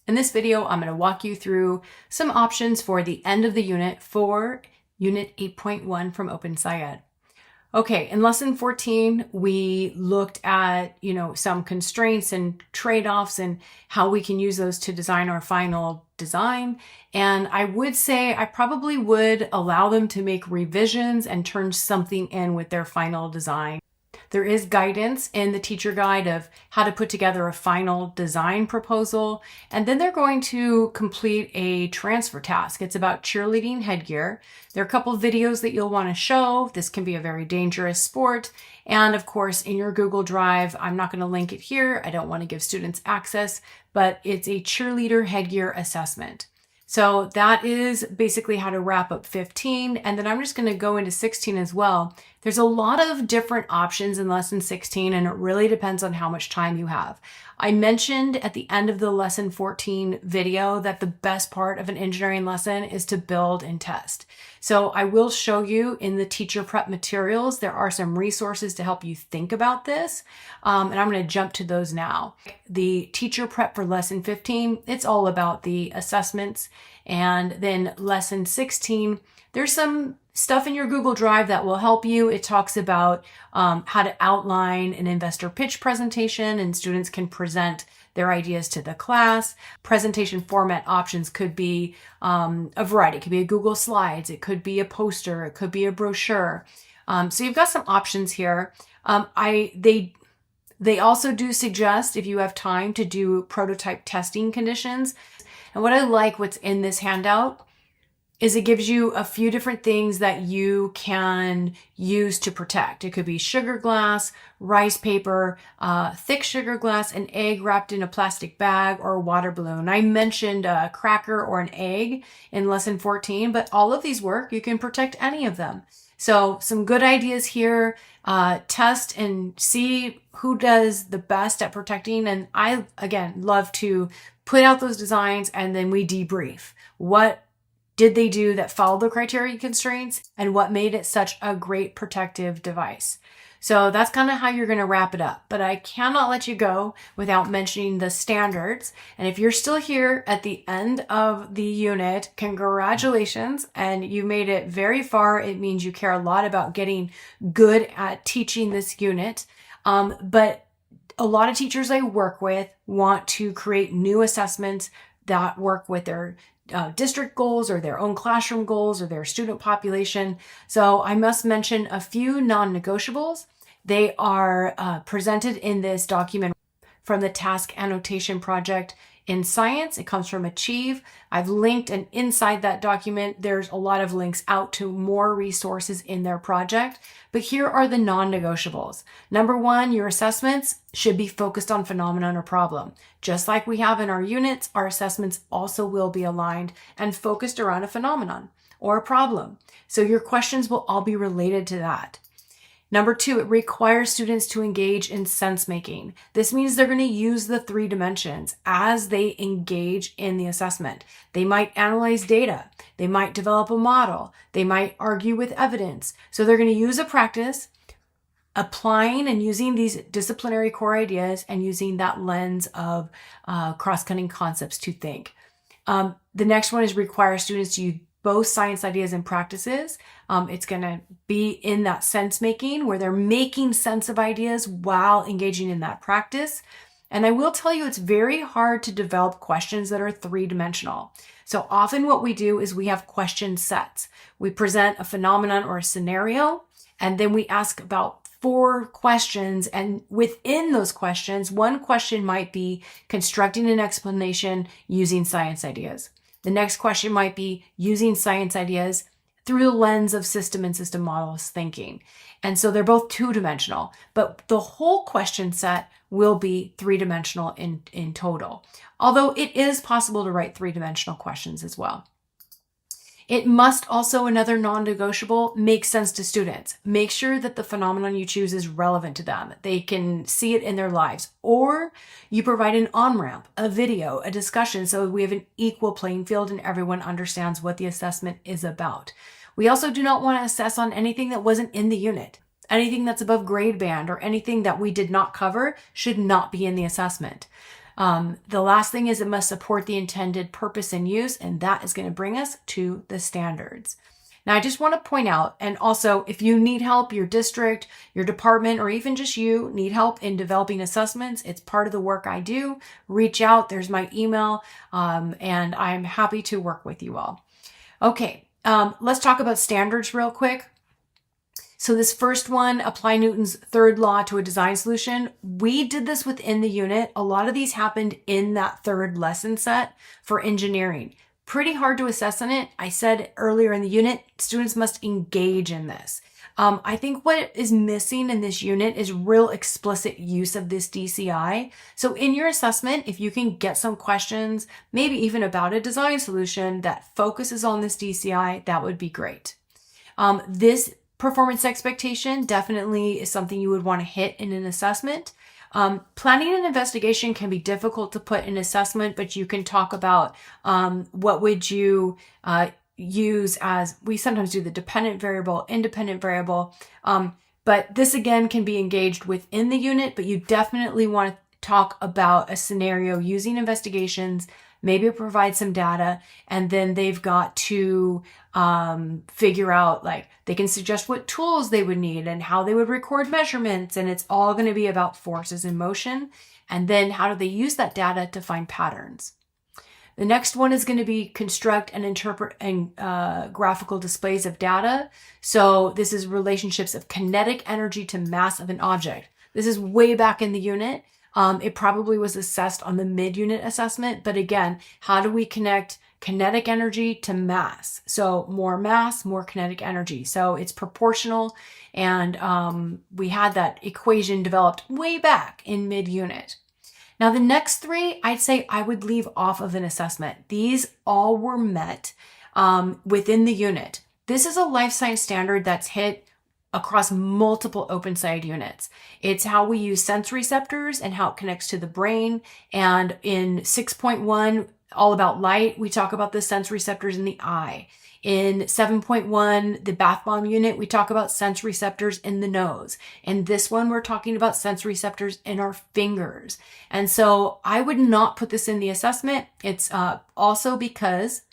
In this video, I'm going to walk you through some options for the end of the unit for Unit 8.1 from OpenSciEd. Okay, in lesson 14, we looked at, some constraints and trade-offs and how we can use those to design our final design. And I would say I probably would allow them to make revisions and turn something in with their final design. There is guidance in the teacher guide of how to put together a final design proposal, and then they're going to complete a transfer task. It's about cheerleading headgear. There are a couple of videos that you'll want to show. This can be a very dangerous sport. And of course, in your Google Drive, I'm not going to link it here. I don't want to give students access, but it's a cheerleader headgear assessment. So that is basically how to wrap up 15. And then I'm just going to go into 16 as well. There's a lot of different options in lesson 16, and it really depends on how much time you have. I mentioned at the end of the lesson 14 video that the best part of an engineering lesson is to build and test. So I will show you in the teacher prep materials, there are some resources to help you think about this. And I'm going to jump to those now. The teacher prep for lesson 15, it's all about the assessments. And then lesson 16, there's some stuff in your Google Drive that will help you. It talks about how to outline an investor pitch presentation, and students can present their ideas to the class. Presentation format options could be a variety. It could be a Google Slides. It could be a poster. It could be a brochure. So you've got some options here. They also do suggest, if you have time, to do prototype testing conditions. And what I like what's in this handout is it gives you a few different things that you can use to protect. It could be sugar glass, rice paper, thick sugar glass, an egg wrapped in a plastic bag, or a water balloon. I mentioned a cracker or an egg in lesson 14, but all of these work. You can protect any of them. So some good ideas here. Test and see who does the best at protecting. And I, again, love to put out those designs and then we debrief. What did they do that followed the criteria constraints, and what made it such a great protective device? So that's kind of how you're going to wrap it up. But I cannot let you go without mentioning the standards. And if you're still here at the end of the unit, congratulations. And you made it very far. It means you care a lot about getting good at teaching this unit. But a lot of teachers I work with want to create new assessments that work with their district goals or their own classroom goals or their student population. So I must mention a few non-negotiables. They are presented in this document from the task annotation project in science. It comes from Achieve. I've linked, and inside that document, there's a lot of links out to more resources in their project. But here are the non-negotiables. Number one, your assessments should be focused on phenomenon or problem. Just like we have in our units, our assessments also will be aligned and focused around a phenomenon or a problem. So your questions will all be related to that. Number two, it requires students to engage in sense making. This means they're going to use the 3 dimensions as they engage in the assessment. They might analyze data. They might develop a model. They might argue with evidence. So they're going to use a practice, applying and using these disciplinary core ideas and using that lens of cross-cutting concepts to think. The next one is require students to use both science ideas and practices. It's going to be in that sense making where they're making sense of ideas while engaging in that practice. And I will tell you, it's very hard to develop questions that are 3-dimensional. So often what we do is we have question sets. We present a phenomenon or a scenario, and then we ask about 4 questions. And within those questions, one question might be constructing an explanation using science ideas. The next question might be using science ideas through the lens of system and system models thinking. And so they're both 2-dimensional, but the whole question set will be 3-dimensional in total. Although it is possible to write 3-dimensional questions as well. It must also, another non-negotiable, make sense to students. Make sure that the phenomenon you choose is relevant to them. They can see it in their lives. Or you provide an on-ramp, a video, a discussion, so we have an equal playing field and everyone understands what the assessment is about. We also do not want to assess on anything that wasn't in the unit. Anything that's above grade band or anything that we did not cover should not be in the assessment. The last thing is it must support the intended purpose and use, and that is going to bring us to the standards. Now, I just want to point out, and also if you need help, your district, your department, or even just you need help in developing assessments, it's part of the work I do. Reach out. There's my email, and I'm happy to work with you all. Okay, let's talk about standards real quick. So this first one, apply Newton's third law to a design solution. We did this within the unit. A lot of these happened in that third lesson set for engineering. Pretty hard to assess on it. I said earlier in the unit, students must engage in this. I think what is missing in this unit is real explicit use of this DCI. So in your assessment, if you can get some questions, maybe even about a design solution that focuses on this DCI, that would be great. This performance expectation definitely is something you would want to hit in an assessment. Planning and investigation can be difficult to put in assessment, but you can talk about what would you use as, we sometimes do the dependent variable, independent variable, but this again can be engaged within the unit, but you definitely want to talk about a scenario using investigations, maybe provide some data, and then they've got to figure out, like, they can suggest what tools they would need and how they would record measurements, and it's all going to be about forces in motion, and then how do they use that data to find patterns. The next one is going to be construct and interpret and graphical displays of data. So this is relationships of kinetic energy to mass of an object. This is way back in the unit. It probably was assessed on the mid-unit assessment, but again, how do we connect kinetic energy to mass? So more mass, more kinetic energy. So it's proportional, and we had that equation developed way back in mid-unit. Now the next three, I'd say I would leave off of an assessment. These all were met within the unit. This is a life science standard that's hit across multiple OpenSCIED units. It's how we use sensory receptors and how it connects to the brain. And in 6.1, all about light, we talk about the sensory receptors in the eye. In 7.1, the bath bomb unit, we talk about sensory receptors in the nose. In this one, we're talking about sensory receptors in our fingers. And so I would not put this in the assessment. It's also because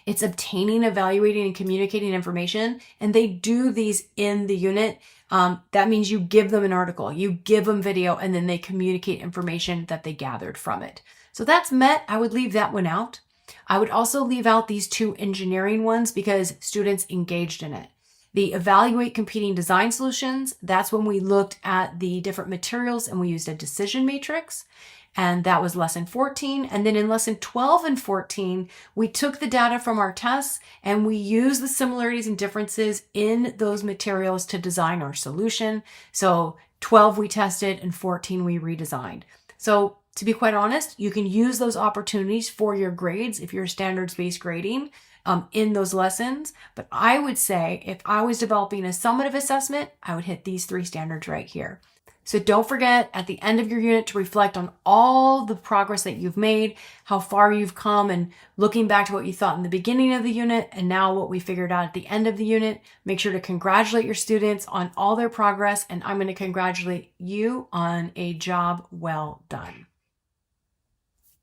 it's obtaining, evaluating, and communicating information, and they do these in the unit. That means you give them an article, you give them video, and then they communicate information that they gathered from it. So that's met. I would leave that one out. I would also leave out these two engineering ones because students engaged in it. The evaluate competing design solutions, that's when we looked at the different materials and we used a decision matrix. And that was lesson 14. And then in lesson 12 and 14, we took the data from our tests and we used the similarities and differences in those materials to design our solution. So 12 we tested and 14 we redesigned. So to be quite honest, you can use those opportunities for your grades if you're standards-based grading in those lessons. But I would say if I was developing a summative assessment, I would hit these three standards right here. So don't forget at the end of your unit to reflect on all the progress that you've made, how far you've come, and looking back to what you thought in the beginning of the unit and now what we figured out at the end of the unit. Make sure to congratulate your students on all their progress, and I'm going to congratulate you on a job well done.